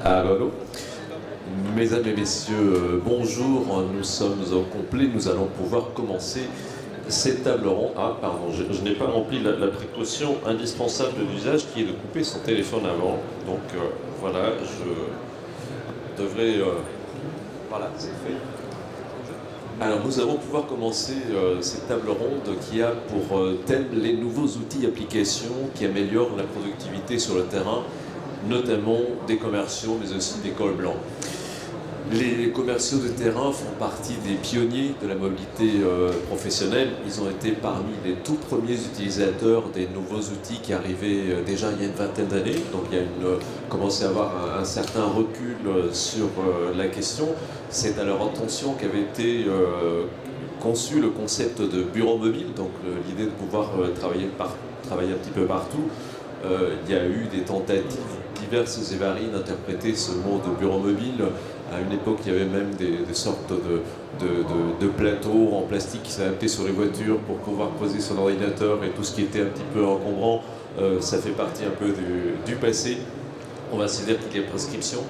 Allô. Mesdames et messieurs, bonjour, nous sommes au complet, nous allons pouvoir commencer cette table ronde. Ah, pardon, je n'ai pas rempli la précaution indispensable de l'usage qui est de couper son téléphone avant. Donc voilà, je devrais... voilà, c'est fait. Alors nous allons pouvoir commencer cette table ronde qui a pour thème les nouveaux outils et applications qui améliorent la productivité sur le terrain, notamment des commerciaux mais aussi des cols blancs. Les commerciaux de terrain font partie des pionniers de la mobilité professionnelle. Ils ont été parmi les tout premiers utilisateurs des nouveaux outils qui arrivaient déjà il y a une vingtaine d'années. Donc il y a commencé à avoir un certain recul sur la question. C'est à leur intention qu'avait été conçu le concept de bureau mobile, donc l'idée de pouvoir travailler un petit peu partout. Il y a eu des tentatives diverses et variées d'interpréter ce mot de bureau mobile. À une époque, il y avait même des sortes de plateaux en plastique qui s'adaptaient sur les voitures pour pouvoir poser son ordinateur, et tout ce qui était un petit peu encombrant, ça fait partie un peu du passé. On va se dire qu'il y a prescription,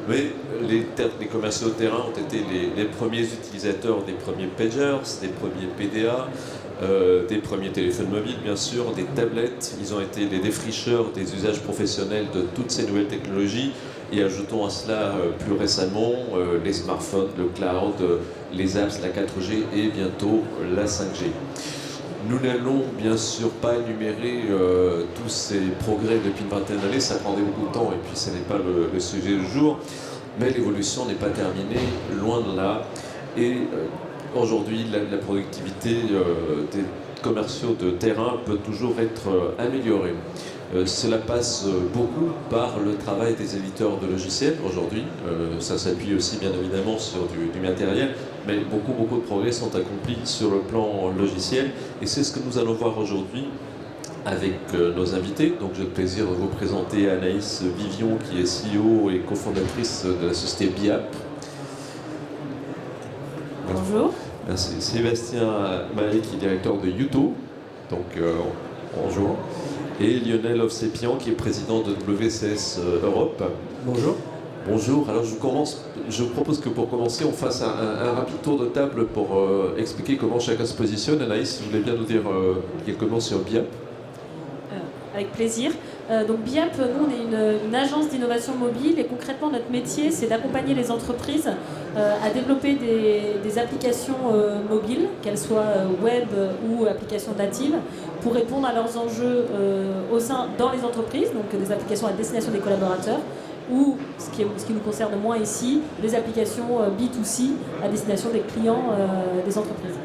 mais les commerciaux de terrain ont été les premiers utilisateurs des premiers pagers, des premiers PDA, des premiers téléphones mobiles bien sûr, des tablettes. Ils ont été les défricheurs des usages professionnels de toutes ces nouvelles technologies. Et ajoutons à cela plus récemment les smartphones, le cloud, les apps, la 4G et bientôt la 5G. Nous n'allons bien sûr pas énumérer tous ces progrès depuis une vingtaine d'années, ça prendrait beaucoup de temps et puis ce n'est pas le sujet du jour. Mais l'évolution n'est pas terminée, loin de là. Et aujourd'hui, la productivité des commerciaux de terrain peut toujours être améliorée. Cela passe beaucoup par le travail des éditeurs de logiciels aujourd'hui. Ça s'appuie aussi bien évidemment sur du matériel, mais beaucoup de progrès sont accomplis sur le plan logiciel. Et c'est ce que nous allons voir aujourd'hui avec nos invités. Donc j'ai le plaisir de vous présenter Anaïs Vivion, qui est CEO et cofondatrice de la société BIAP. Bonjour. Merci. Sébastien Mahé, qui est directeur de Yuto. Donc bonjour. Et Lionel Ovsepian, qui est président de WCS Europe. Bonjour. Bonjour. Alors je propose que pour commencer, on fasse un rapide tour de table pour expliquer comment chacun se positionne. Anaïs, si vous voulez bien nous dire quelques mots sur BIAP. Avec plaisir. Donc BIAP, nous on est une agence d'innovation mobile et concrètement notre métier c'est d'accompagner les entreprises à développer des applications mobiles, qu'elles soient web ou applications natives, pour répondre à leurs enjeux dans les entreprises, donc des applications à destination des collaborateurs, ou, ce qui nous concerne moins ici, des applications B2C à destination des clients des entreprises.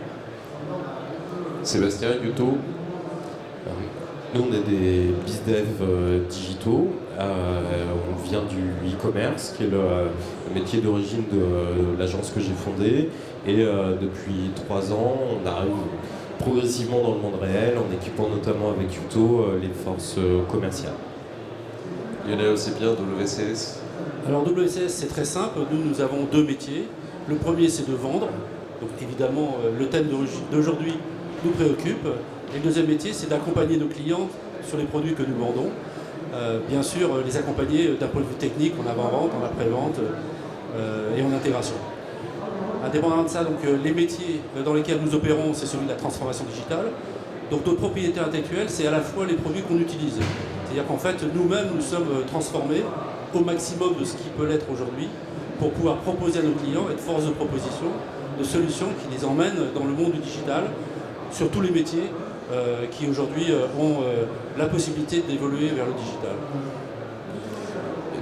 Sébastien, Yuto. Nous, on est des bizdev digitaux. On vient du e-commerce, qui est le métier d'origine de l'agence que j'ai fondée. Et depuis 3 ans, on arrive progressivement dans le monde réel, en équipant notamment avec Yuto les forces commerciales. Lionel, c'est bien, WCS. Alors WCS, c'est très simple. Nous avons 2 métiers. Le premier, c'est de vendre. Donc évidemment, le thème d'aujourd'hui nous préoccupe. Et le deuxième métier, c'est d'accompagner nos clients sur les produits que nous vendons. Bien sûr, les accompagner d'un point de vue technique, en avant-vente, en après-vente et en intégration. Indépendamment de ça, donc, les métiers dans lesquels nous opérons, c'est celui de la transformation digitale. Donc notre propriété intellectuelle, c'est à la fois les produits qu'on utilise. C'est-à-dire qu'en fait, nous-mêmes, nous sommes transformés au maximum de ce qui peut l'être aujourd'hui pour pouvoir proposer à nos clients, être force de proposition, de solutions qui les emmènent dans le monde du digital, sur tous les métiers qui aujourd'hui ont la possibilité d'évoluer vers le digital.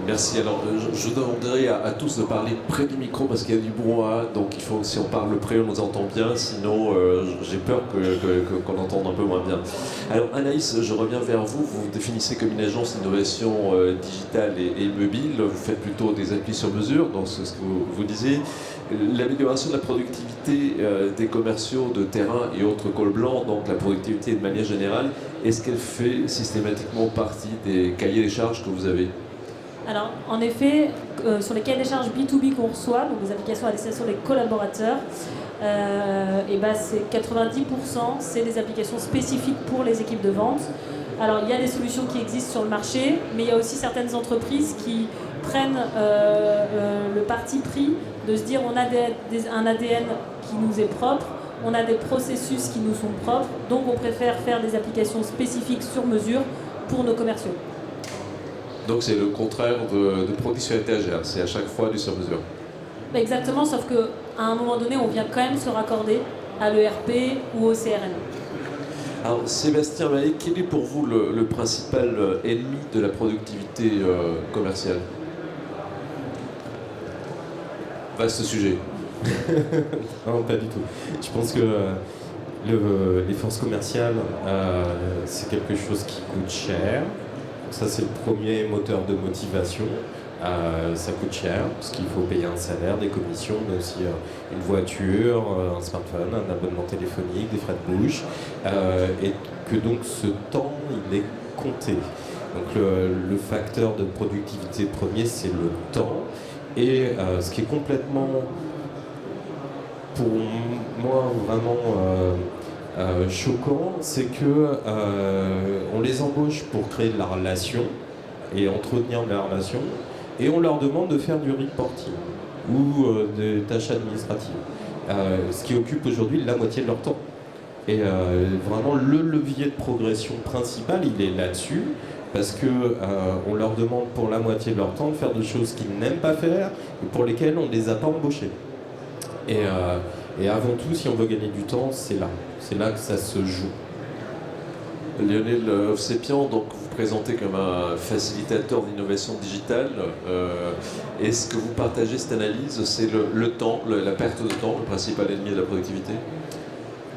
Merci. Alors, je demanderai à tous de parler près du micro parce qu'il y a du brouhaha, donc il faut, si on parle près, on nous entend bien, sinon j'ai peur qu'on entende un peu moins bien. Alors, Anaïs, je reviens vers vous. Vous vous définissez comme une agence d'innovation digitale et mobile. Vous faites plutôt des applis sur mesure, dans ce que vous disiez. L'amélioration de la productivité des commerciaux de terrain et autres cols blancs, donc la productivité de manière générale, est-ce qu'elle fait systématiquement partie des cahiers des charges que vous avez ? Alors, en effet, sur les cahiers des charges B2B qu'on reçoit, donc des applications à destination des collaborateurs, c'est 90%, c'est des applications spécifiques pour les équipes de vente. Alors, il y a des solutions qui existent sur le marché, mais il y a aussi certaines entreprises qui prennent le parti pris de se dire on a un ADN qui nous est propre, on a des processus qui nous sont propres, donc on préfère faire des applications spécifiques sur mesure pour nos commerciaux. Donc c'est le contraire de production étagère, c'est à chaque fois du sur-mesure. Exactement, sauf qu'à un moment donné, on vient quand même se raccorder à l'ERP ou au CRM. Alors Sébastien Mahé, quel est pour vous le principal ennemi de la productivité commerciale? Vaste sujet. Non, pas du tout. Je pense que les forces commerciales, c'est quelque chose qui coûte cher. Ça, c'est le premier moteur de motivation. Ça coûte cher, parce qu'il faut payer un salaire, des commissions, mais aussi une voiture, un smartphone, un abonnement téléphonique, des frais de bouche. Et que donc ce temps, il est compté. Donc le facteur de productivité premier, c'est le temps. Et ce qui est complètement, pour moi, vraiment choquant, c'est que on les embauche pour créer de la relation et entretenir de la relation, et on leur demande de faire du reporting ou des tâches administratives, ce qui occupe aujourd'hui la moitié de leur temps. Et vraiment, le levier de progression principal, il est là-dessus, parce que on leur demande pour la moitié de leur temps de faire des choses qu'ils n'aiment pas faire et pour lesquelles on ne les a pas embauchés. Et avant tout, si on veut gagner du temps, c'est là que ça se joue. Lionel Hovsepian, donc vous présentez comme un facilitateur d'innovation digitale. Est-ce que vous partagez cette analyse? C'est le temps, la perte de temps, le principal ennemi de la productivité?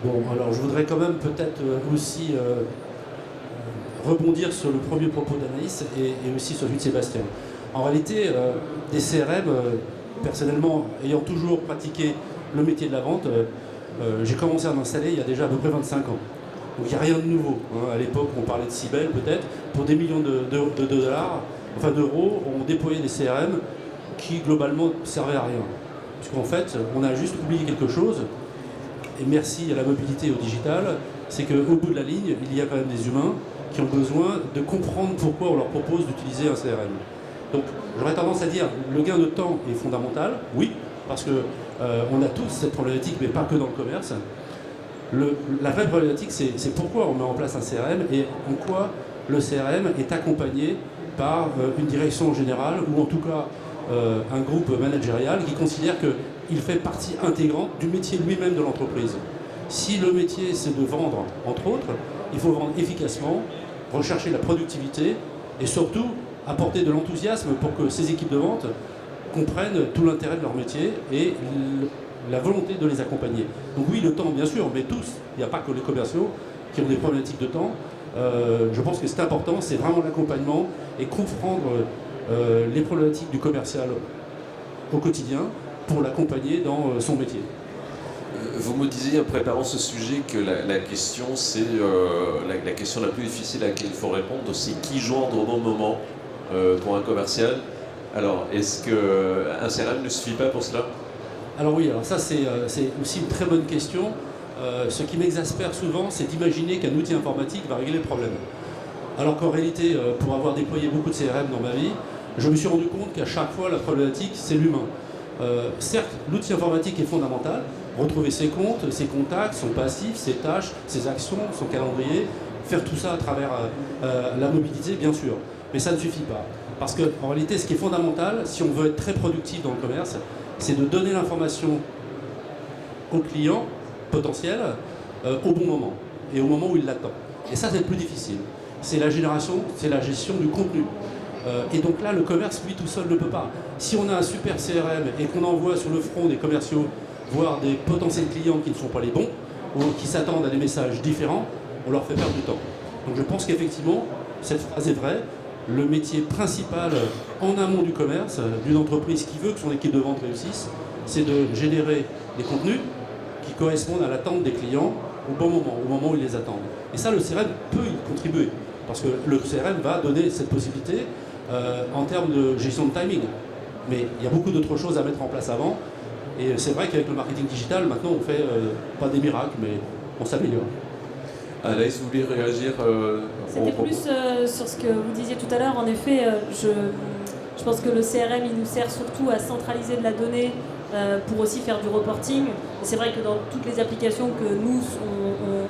Bon, alors je voudrais quand même peut-être aussi rebondir sur le premier propos d'Anaïs et aussi sur celui de Sébastien. En réalité, des CRM, personnellement, ayant toujours pratiqué le métier de la vente, j'ai commencé à m'installer il y a déjà à peu près 25 ans. Donc il n'y a rien de nouveau. À l'époque, on parlait de Cybelle peut-être. Pour des millions d'euros, on déployait des CRM qui globalement ne servaient à rien. Puisqu'en fait, on a juste oublié quelque chose. Et merci à la mobilité et au digital, c'est qu'au bout de la ligne, il y a quand même des humains qui ont besoin de comprendre pourquoi on leur propose d'utiliser un CRM. Donc j'aurais tendance à dire le gain de temps est fondamental, oui, parce que on a tous cette problématique, mais pas que dans le commerce. La vraie problématique, c'est pourquoi on met en place un CRM et en quoi le CRM est accompagné par une direction générale ou en tout cas un groupe managérial qui considère qu'il fait partie intégrante du métier lui-même de l'entreprise. Si le métier c'est de vendre, entre autres, il faut vendre efficacement, rechercher la productivité et surtout apporter de l'enthousiasme pour que ces équipes de vente comprennent tout l'intérêt de leur métier et la volonté de les accompagner. Donc oui, le temps, bien sûr, mais tous, il n'y a pas que les commerciaux qui ont des problématiques de temps. Je pense que c'est important, c'est vraiment l'accompagnement et comprendre les problématiques du commercial au quotidien pour l'accompagner dans son métier. Vous me disiez en préparant ce sujet que la question, c'est la question la plus difficile à laquelle il faut répondre, c'est qui joindre au bon moment pour un commercial. Alors, est-ce qu'un CRM ne suffit pas pour cela? Alors oui, alors ça c'est aussi une très bonne question. Ce qui m'exaspère souvent, c'est d'imaginer qu'un outil informatique va régler le problème. Alors qu'en réalité, pour avoir déployé beaucoup de CRM dans ma vie, je me suis rendu compte qu'à chaque fois, la problématique, c'est l'humain. Certes, l'outil informatique est fondamental. Retrouver ses comptes, ses contacts, son passif, ses tâches, ses actions, son calendrier, faire tout ça à travers la mobilité, bien sûr. Mais ça ne suffit pas. Parce qu'en réalité, ce qui est fondamental, si on veut être très productif dans le commerce, c'est de donner l'information au client potentiel au bon moment et au moment où il l'attend. Et ça, c'est le plus difficile. C'est la gestion du contenu. Et donc là, le commerce, lui, tout seul ne peut pas. Si on a un super CRM et qu'on envoie sur le front des commerciaux, voire des potentiels clients qui ne sont pas les bons, ou qui s'attendent à des messages différents, on leur fait perdre du temps. Donc je pense qu'effectivement, cette phrase est vraie. Le métier principal en amont du commerce, d'une entreprise qui veut que son équipe de vente réussisse, c'est de générer des contenus qui correspondent à l'attente des clients au bon moment, au moment où ils les attendent. Et ça, le CRM peut y contribuer, parce que le CRM va donner cette possibilité en termes de gestion de timing. Mais il y a beaucoup d'autres choses à mettre en place avant. Et c'est vrai qu'avec le marketing digital, maintenant, on fait pas des miracles, mais on s'améliore. Anaïs, vous voulez réagir C'était plus sur ce que vous disiez tout à l'heure. En effet, Je pense que le CRM, il nous sert surtout à centraliser de la donnée pour aussi faire du reporting. Et c'est vrai que dans toutes les applications que nous,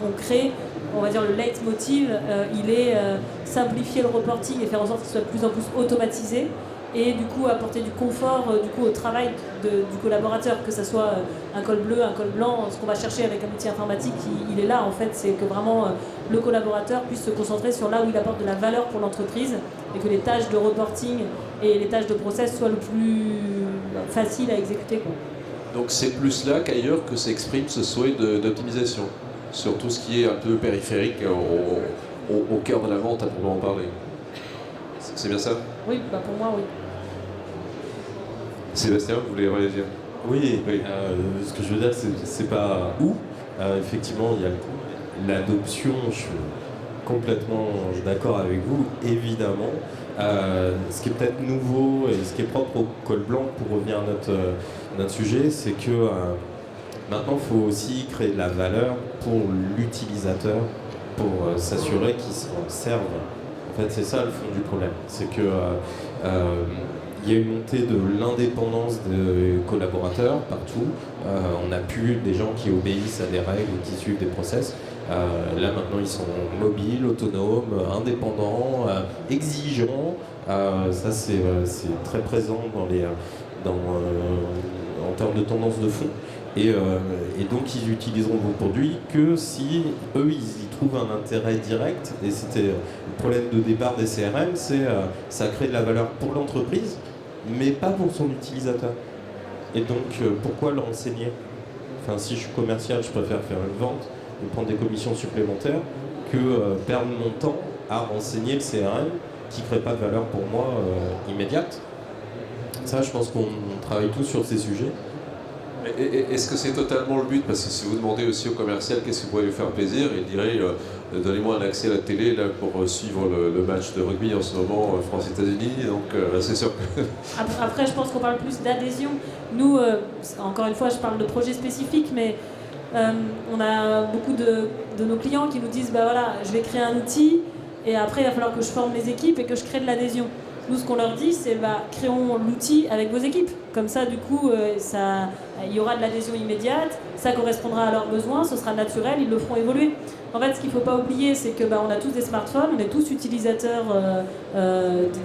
on crée, on va dire le leitmotiv, il est simplifier le reporting et faire en sorte qu'il soit de plus en plus automatisé et du coup apporter du confort du coup, au travail du collaborateur, que ce soit un col bleu, un col blanc. Ce qu'on va chercher avec un outil informatique, il est là en fait, c'est que vraiment le collaborateur puisse se concentrer sur là où il apporte de la valeur pour l'entreprise et que les tâches de reporting et les tâches de process soient le plus faciles à exécuter, quoi. Donc c'est plus là qu'ailleurs que s'exprime ce souhait d'optimisation, sur tout ce qui est un peu périphérique au cœur de la vente à proprement parler. C'est bien ça? Oui, bah pour moi, oui. Sébastien, vous voulez réagir? Oui, Oui. ce que je veux dire, c'est pas où. Effectivement, il y a l'adoption, je suis complètement d'accord avec vous, évidemment. Ce qui est peut-être nouveau et ce qui est propre au col blanc, pour revenir à notre sujet, c'est que maintenant, il faut aussi créer de la valeur pour l'utilisateur, pour s'assurer qu'il s'en serve. En fait, c'est ça le fond du problème. C'est que il y a une montée de l'indépendance des collaborateurs partout. On n'a plus des gens qui obéissent à des règles ou qui suivent des process. Là maintenant ils sont mobiles, autonomes, indépendants, exigeants. Ça c'est très présent en termes de tendance de fond. Et donc ils utiliseront vos produits que si eux ils y trouvent un intérêt direct. Et c'était le problème de départ des CRM, c'est ça crée de la valeur pour l'entreprise, mais pas pour son utilisateur. Et donc pourquoi l'enseigner? Enfin, si je suis commercial, je préfère faire une vente et prendre des commissions supplémentaires que perdre mon temps à renseigner le CRM qui ne crée pas de valeur pour moi immédiate. Ça, je pense qu'on travaille tous sur ces sujets. Est-ce que c'est totalement le but? Parce que si vous demandez aussi au commercial qu'est-ce qui pourrait lui faire plaisir, il dirait donnez-moi un accès à la télé là, pour suivre le match de rugby en ce moment, France-États-Unis. Donc c'est sûr que... Après, je pense qu'on parle plus d'adhésion. Nous, encore une fois, je parle de projets spécifiques, mais on a beaucoup de nos clients qui nous disent bah voilà, je vais créer un outil et après il va falloir que je forme mes équipes et que je crée de l'adhésion. Nous, ce qu'on leur dit, c'est bah, créons l'outil avec vos équipes. Comme ça, du coup, il y aura de l'adhésion immédiate, ça correspondra à leurs besoins, ce sera naturel, ils le feront évoluer. En fait, ce qu'il ne faut pas oublier, c'est que bah, on a tous des smartphones, on est tous utilisateurs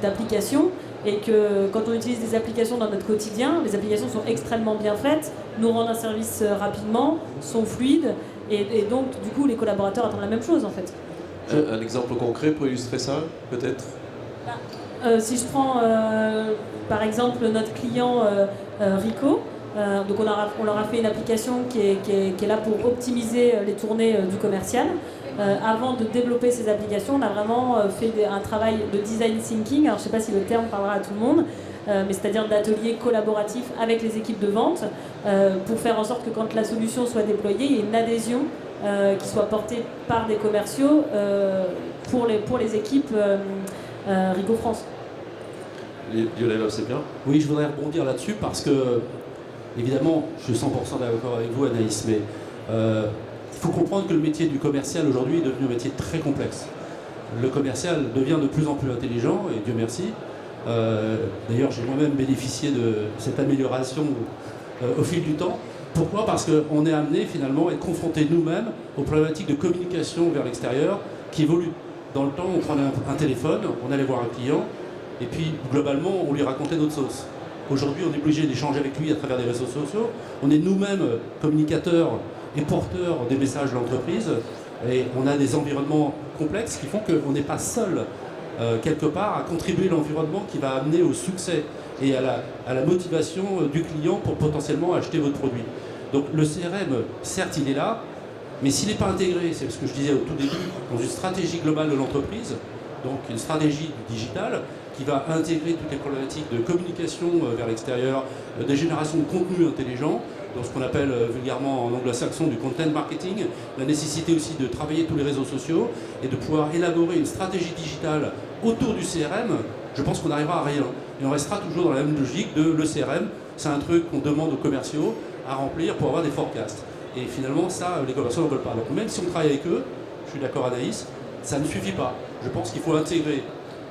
d'applications, et que quand on utilise des applications dans notre quotidien, les applications sont extrêmement bien faites, nous rendent un service rapidement, sont fluides, et donc, du coup, les collaborateurs attendent la même chose, en fait. Un exemple concret pour illustrer ça, peut-être? Si je prends par exemple notre client Rico, donc on leur a fait une application qui est là pour optimiser les tournées du commercial. Avant de développer ces applications, on a vraiment fait un travail de design thinking. Alors je ne sais pas si le terme parlera à tout le monde, mais c'est-à-dire d'ateliers collaboratifs avec les équipes de vente pour faire en sorte que quand la solution soit déployée, il y ait une adhésion qui soit portée par des commerciaux pour les équipes Rico France. Lionel, c'est bien. Oui, je voudrais rebondir là-dessus parce que, évidemment, je suis 100% d'accord avec vous, Anaïs, mais il faut comprendre que le métier du commercial aujourd'hui est devenu un métier très complexe. Le commercial devient de plus en plus intelligent, et Dieu merci. D'ailleurs, j'ai moi-même bénéficié de cette amélioration au fil du temps. Pourquoi? Parce qu'on est amené finalement à être confronté nous-mêmes aux problématiques de communication vers l'extérieur qui évoluent. Dans le temps, on prenait un téléphone, on allait voir un client, et puis globalement, on lui racontait notre sauce. Aujourd'hui, on est obligé d'échanger avec lui à travers des réseaux sociaux. On est nous-mêmes communicateurs et porteurs des messages de l'entreprise, et on a des environnements complexes qui font qu'on n'est pas seul quelque part à contribuer à l'environnement qui va amener au succès et à la motivation du client pour potentiellement acheter votre produit. Donc le CRM, certes, il est là, mais s'il n'est pas intégré, c'est ce que je disais au tout début, dans une stratégie globale de l'entreprise, donc une stratégie du digital, qui va intégrer toutes les problématiques de communication vers l'extérieur, de génération de contenu intelligent, dans ce qu'on appelle vulgairement en anglo-saxon du content marketing, la nécessité aussi de travailler tous les réseaux sociaux et de pouvoir élaborer une stratégie digitale autour du CRM, je pense qu'on n'arrivera à rien. Et on restera toujours dans la même logique de le CRM, c'est un truc qu'on demande aux commerciaux à remplir pour avoir des forecasts. Et finalement, ça, les commerciaux n'en veulent pas. Donc même si on travaille avec eux, je suis d'accord Anaïs, ça ne suffit pas. Je pense qu'il faut intégrer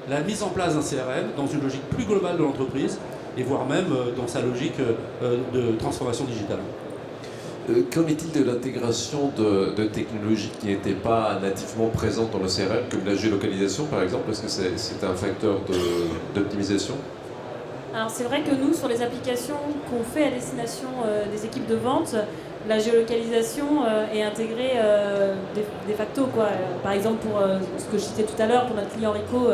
la mise en place d'un CRM dans une logique plus globale de l'entreprise et voire même dans sa logique de transformation digitale. Qu'en est-il de l'intégration de technologies qui n'étaient pas nativement présentes dans le CRM, comme la géolocalisation par exemple? Est-ce que c'est un facteur d'optimisation? Alors c'est vrai que nous, sur les applications qu'on fait à destination des équipes de vente, la géolocalisation est intégrée de facto, quoi. Par exemple, pour ce que je citais tout à l'heure, pour notre client Rico,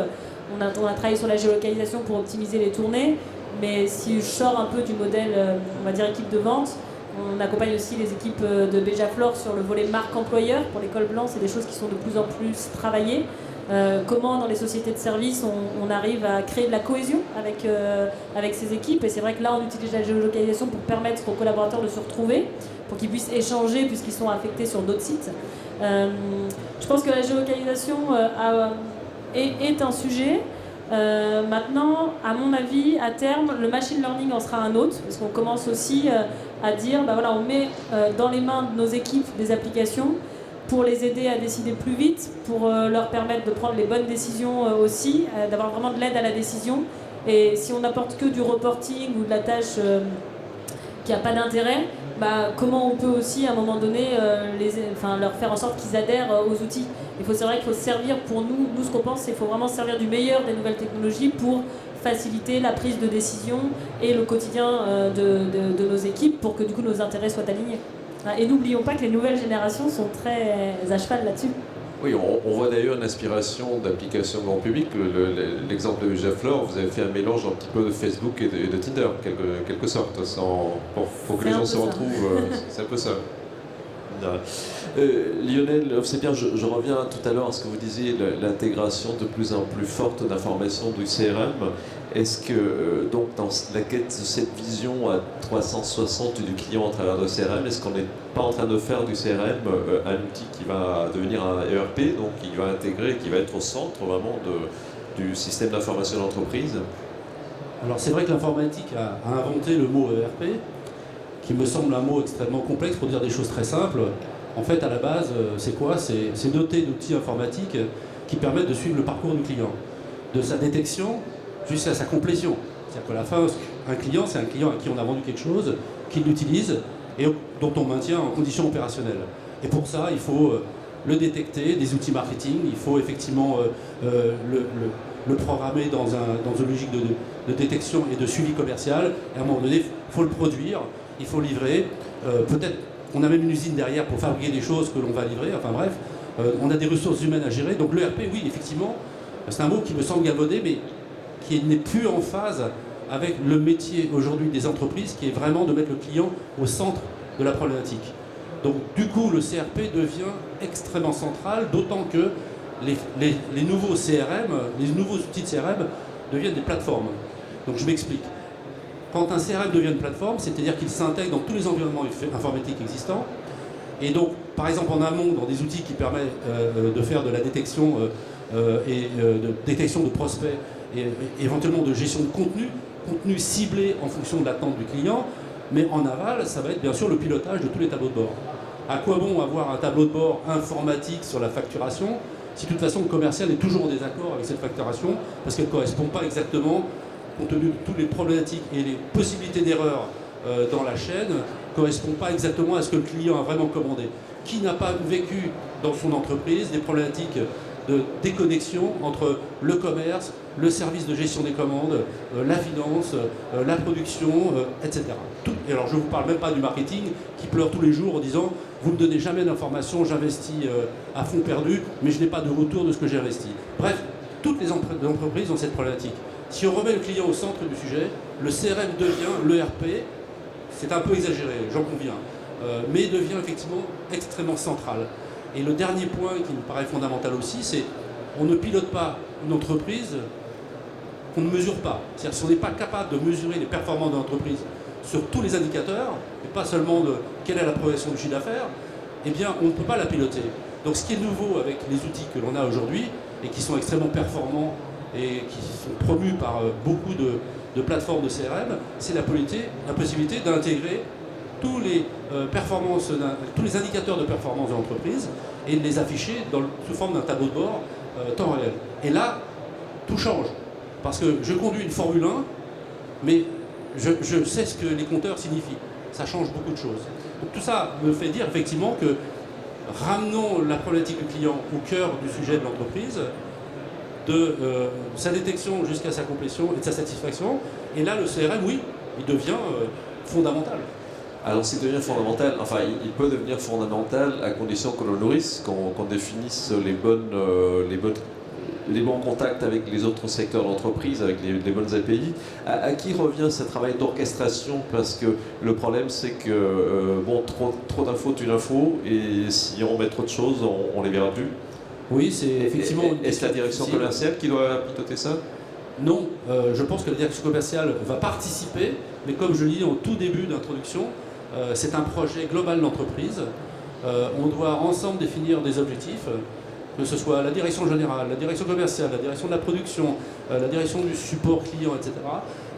on a travaillé sur la géolocalisation pour optimiser les tournées. Mais si je sors un peu du modèle, on va dire, équipe de vente, on accompagne aussi les équipes de Béjaflor sur le volet marque employeur. Pour les cols blancs, c'est des choses qui sont de plus en plus travaillées. Comment dans les sociétés de services on arrive à créer de la cohésion avec ces équipes. Et c'est vrai que là on utilise la géolocalisation pour permettre aux collaborateurs de se retrouver, pour qu'ils puissent échanger puisqu'ils sont affectés sur d'autres sites. Je pense que la géolocalisation est un sujet. Maintenant, à mon avis, à terme, le machine learning en sera un autre, parce qu'on commence aussi à dire, bah voilà, on met dans les mains de nos équipes des applications pour les aider à décider plus vite, pour leur permettre de prendre les bonnes décisions aussi, d'avoir vraiment de l'aide à la décision. Et si on n'apporte que du reporting ou de la tâche qui n'a pas d'intérêt, bah, comment on peut aussi à un moment donné leur faire en sorte qu'ils adhèrent aux outils. C'est vrai qu'il faut se servir pour nous ce qu'on pense, c'est qu'il faut vraiment se servir du meilleur des nouvelles technologies pour faciliter la prise de décision et le quotidien de nos équipes pour que du coup nos intérêts soient alignés. Et n'oublions pas que les nouvelles générations sont très à cheval là-dessus. Oui, on voit d'ailleurs une inspiration d'applications grand public. L'exemple de Béjaflor, vous avez fait un mélange un petit peu de Facebook et de Tinder, quelque sorte, pour que les gens se retrouvent. C'est un peu ça. Lionel, c'est bien, je reviens tout à l'heure à ce que vous disiez, l'intégration de plus en plus forte d'informations du CRM. Est-ce que, donc, dans la quête de cette vision à 360 du client à travers le CRM, est-ce qu'on n'est pas en train de faire du CRM un outil qui va devenir un ERP, donc qui va intégrer, qui va être au centre vraiment du système d'information d'entreprise? Alors c'est vrai que l'informatique a inventé le mot ERP, qui me semble un mot extrêmement complexe pour dire des choses très simples. En fait, à la base, c'est quoi? C'est doté d'outils informatiques qui permettent de suivre le parcours du client, de sa détection jusqu'à sa complétion. C'est-à-dire qu'à la fin, un client, c'est un client à qui on a vendu quelque chose, qu'il l'utilise et dont on maintient en condition opérationnelle. Et pour ça, il faut le détecter, des outils marketing, il faut effectivement le programmer dans une logique de détection et de suivi commercial. Et à un moment donné, il faut le produire, il faut livrer. Peut-être on a même une usine derrière pour fabriquer des choses que l'on va livrer. Enfin bref, on a des ressources humaines à gérer. Donc l'ERP, oui, effectivement, c'est un mot qui me semble galvaudé, mais qui n'est plus en phase avec le métier aujourd'hui des entreprises, qui est vraiment de mettre le client au centre de la problématique. Donc du coup, le CRP devient extrêmement central, d'autant que les nouveaux CRM, les nouveaux outils de CRM deviennent des plateformes. Donc je m'explique. Quand un CRM devient une plateforme, c'est-à-dire qu'il s'intègre dans tous les environnements informatiques existants. Et donc, par exemple, en amont, dans des outils qui permettent de faire de la détection de détection de prospects et éventuellement de gestion de contenu ciblé en fonction de l'attente du client. Mais en aval, ça va être bien sûr le pilotage de tous les tableaux de bord. À quoi bon avoir un tableau de bord informatique sur la facturation si de toute façon le commercial est toujours en désaccord avec cette facturation parce qu'elle ne correspond pas exactement, compte tenu de toutes les problématiques et les possibilités d'erreur dans la chaîne, ne correspond pas exactement à ce que le client a vraiment commandé. Qui n'a pas vécu dans son entreprise des problématiques de déconnexion entre le commerce, le service de gestion des commandes, la finance, la production, etc. Et alors je ne vous parle même pas du marketing qui pleure tous les jours en disant « vous ne me donnez jamais d'informations, j'investis à fond perdu, mais je n'ai pas de retour de ce que j'ai investi ». Bref, toutes les entreprises ont cette problématique. Si on remet le client au centre du sujet, le CRM devient l'ERP, c'est un peu exagéré, j'en conviens, mais devient effectivement extrêmement central. Et le dernier point qui me paraît fondamental aussi, c'est on ne pilote pas une entreprise qu'on ne mesure pas. C'est-à-dire si on n'est pas capable de mesurer les performances de l'entreprise sur tous les indicateurs, et pas seulement de quelle est la progression du chiffre d'affaires, eh bien on ne peut pas la piloter. Donc ce qui est nouveau avec les outils que l'on a aujourd'hui, et qui sont extrêmement performants et qui sont promus par beaucoup de plateformes de CRM, c'est la possibilité d'intégrer tous les indicateurs de performance de l'entreprise et de les afficher sous forme d'un tableau de bord temps réel. Et là, tout change. Parce que je conduis une Formule 1, mais je sais ce que les compteurs signifient. Ça change beaucoup de choses. Donc tout ça me fait dire effectivement que ramenons la problématique du client au cœur du sujet de l'entreprise, de sa détection jusqu'à sa complétion et de sa satisfaction. Et là, le CRM, oui, il devient fondamental. Alors s'il devient fondamental, enfin il peut devenir fondamental à condition que l'on nourrisse, qu'on définisse les bons contacts avec les autres secteurs d'entreprise, avec les bonnes API. À qui revient ce travail d'orchestration? Parce que le problème c'est que trop d'infos tue l'info, et si on met trop de choses, on les verra plus. Oui, c'est effectivement... Est-ce la direction commerciale qui doit piloter ça? Non, je pense que la direction commerciale va participer, mais comme je l'ai dit en tout début d'introduction, c'est un projet global d'entreprise. On doit ensemble définir des objectifs, que ce soit la direction générale, la direction commerciale, la direction de la production, la direction du support client, etc.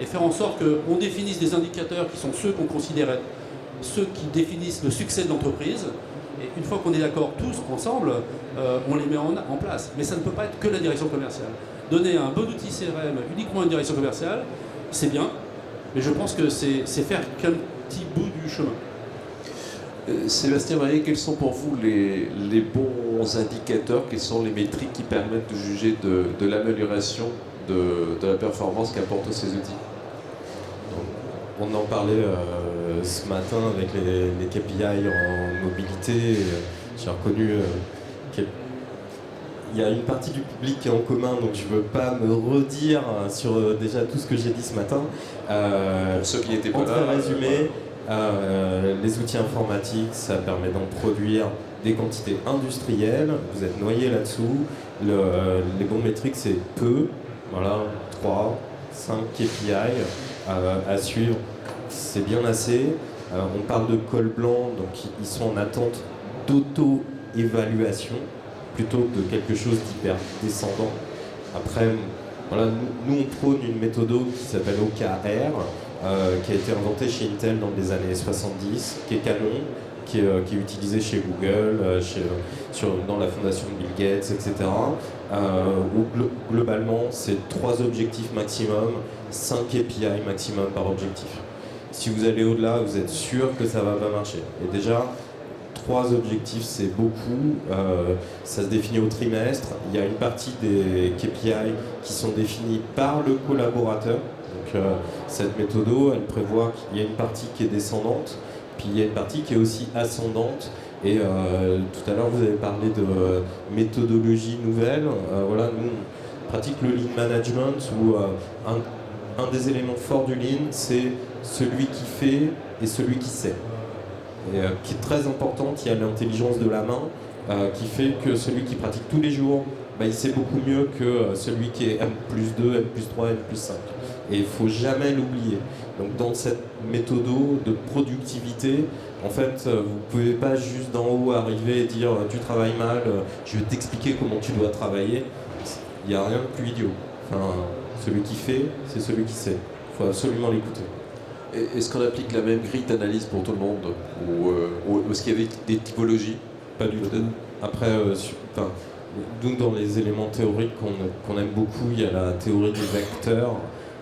Et faire en sorte qu'on définisse des indicateurs qui sont ceux qu'on considère être ceux qui définissent le succès de l'entreprise. Et une fois qu'on est d'accord tous ensemble, on les met en place. Mais ça ne peut pas être que la direction commerciale. Donner un bon outil CRM uniquement à une direction commerciale, c'est bien, mais je pense que c'est faire qu'un petit bout du chemin. Sébastien Maillet, quels sont pour vous les bons indicateurs, quelles sont les métriques qui permettent de juger de l'amélioration de la performance qu'apportent ces outils? On en parlait ce matin avec les KPI en mobilité. J'ai reconnu qu'il y a une partie du public qui est en commun, donc je ne veux pas me redire sur déjà tout ce que j'ai dit ce matin. Pour ceux qui n'étaient pas en là, très résumé, les outils informatiques, ça permet d'en produire des quantités industrielles. Vous êtes noyé là-dessous. Les bons métriques, c'est peu. Voilà, 3, 5 KPI à suivre. C'est bien assez. On parle de col blanc, donc ils sont en attente d'auto-évaluation plutôt que de quelque chose d'hyper descendant. Après, voilà, nous on prône une méthode qui s'appelle OKR, qui a été inventée chez Intel dans les années 70, qui est canon, qui est utilisée chez Google, dans la fondation de Bill Gates, etc. Où globalement, c'est 3 objectifs maximum, 5 KPI maximum par objectif. Si vous allez au-delà, vous êtes sûr que ça ne va pas marcher. Et déjà, 3 objectifs, c'est beaucoup. Ça se définit au trimestre. Il y a une partie des KPI qui sont définis par le collaborateur. Donc, cette méthode, elle prévoit qu'il y a une partie qui est descendante, puis il y a une partie qui est aussi ascendante. Et tout à l'heure, vous avez parlé de méthodologie nouvelle. Voilà, nous, on pratique le lean management où un des éléments forts du lean, c'est celui qui fait et celui qui sait. Et, qui est très importante, il y a l'intelligence de la main qui fait que celui qui pratique tous les jours, il sait beaucoup mieux que celui qui est M+2, M+3, M+5. Et il ne faut jamais l'oublier. Donc dans cette méthode de productivité, en fait, vous ne pouvez pas juste d'en haut arriver et dire tu travailles mal, je vais t'expliquer comment tu dois travailler. Il n'y a rien de plus idiot. Enfin, celui qui fait, c'est celui qui sait. Il faut absolument l'écouter. Est-ce qu'on applique la même grille d'analyse pour tout le monde? Ou est-ce qu'il y avait des typologies? Pas du tout. Après, donc dans les éléments théoriques qu'on aime beaucoup, il y a la théorie des vecteurs.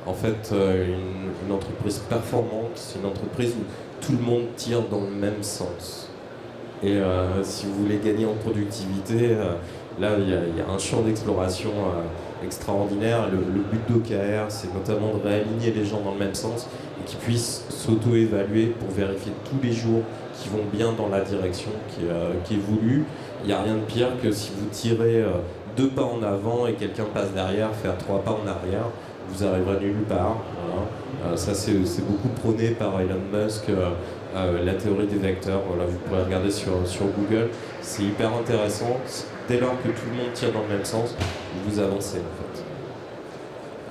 En fait, une entreprise performante, c'est une entreprise où tout le monde tire dans le même sens. Et si vous voulez gagner en productivité, là, il y a un champ d'exploration extraordinaire. Le but d'OKR, c'est notamment de réaligner les gens dans le même sens et qu'ils puissent s'auto-évaluer pour vérifier tous les jours qu'ils vont bien dans la direction qui est voulue. Il n'y a rien de pire que si vous tirez 2 pas en avant et quelqu'un passe derrière, faire 3 pas en arrière, vous arriverez nulle part. Voilà. Ça, c'est beaucoup prôné par Elon Musk, la théorie des vecteurs. Voilà, vous pourrez regarder sur Google. C'est hyper intéressant. Dès lors que tout le monde tire dans le même sens, vous avancez en fait.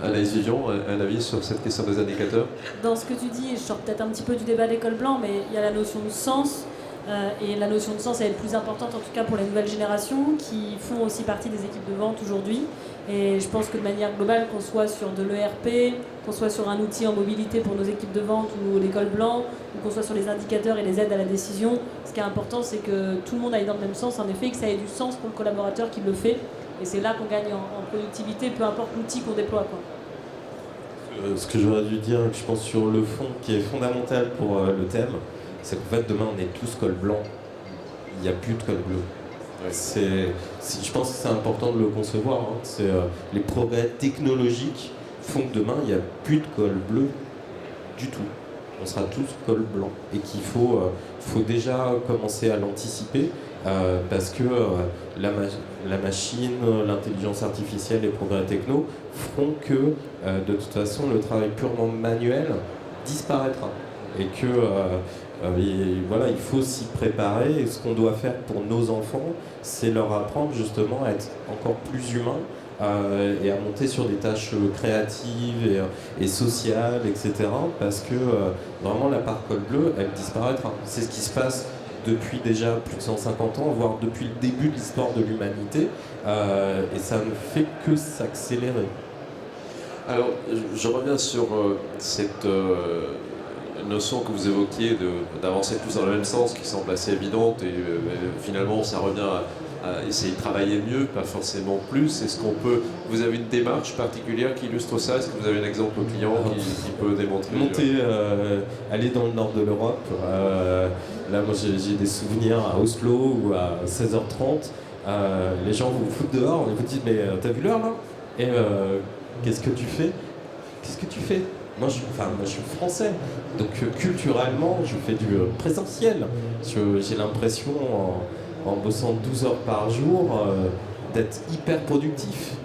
Anaïs Vivion, un avis sur cette question des indicateurs? Dans ce que tu dis, je sors peut-être un petit peu du débat d'école blanc, mais il y a la notion de sens. Et la notion de sens, elle est plus importante, en tout cas pour les nouvelles générations, qui font aussi partie des équipes de vente aujourd'hui. Et je pense que de manière globale, qu'on soit sur de l'ERP, qu'on soit sur un outil en mobilité pour nos équipes de vente ou l'école blanc, ou qu'on soit sur les indicateurs et les aides à la décision, ce qui est important, c'est que tout le monde aille dans le même sens, en effet, et que ça ait du sens pour le collaborateur qui le fait. Et c'est là qu'on gagne en productivité, peu importe l'outil qu'on déploie, quoi. Ce que j'aurais dû dire, je pense, sur le fond, qui est fondamental pour le thème, c'est qu'en fait, demain, on est tous col blanc. Il n'y a plus de col bleu. Je pense que c'est important de le concevoir. Hein. Les progrès technologiques font que demain, il n'y a plus de col bleu du tout. On sera tous col blanc. Et qu'il faut déjà commencer à l'anticiper parce que la machine, l'intelligence artificielle, les progrès techno feront que de toute façon, le travail purement manuel disparaîtra. Et que voilà, il faut s'y préparer. Et ce qu'on doit faire pour nos enfants, c'est leur apprendre justement à être encore plus humains et à monter sur des tâches créatives et sociales, etc. Parce que vraiment la part col bleu, elle disparaîtra. C'est ce qui se passe depuis déjà plus de 150 ans, voire depuis le début de l'histoire de l'humanité, et ça ne fait que s'accélérer. Alors, je reviens sur cette notion que vous évoquiez d'avancer tous dans le même sens, qui semble assez évidente, et finalement ça revient à essayer de travailler mieux, pas forcément plus. Est-ce qu'on peut... Vous avez une démarche particulière qui illustre ça? Est-ce que vous avez un exemple au client qui peut démontrer? Aller dans le nord de l'Europe. Là, moi j'ai des souvenirs à Oslo où à 16h30, les gens vous foutent dehors et vous disent mais t'as vu l'heure là? Et qu'est-ce que tu fais? Qu'est-ce que tu fais? Moi je suis français, donc culturellement je fais du présentiel. J'ai l'impression en bossant 12 heures par jour d'être hyper productif.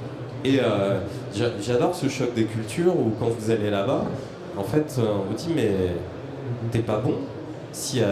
Et j'adore ce choc des cultures où quand vous allez là-bas, en fait on vous dit mais t'es pas bon si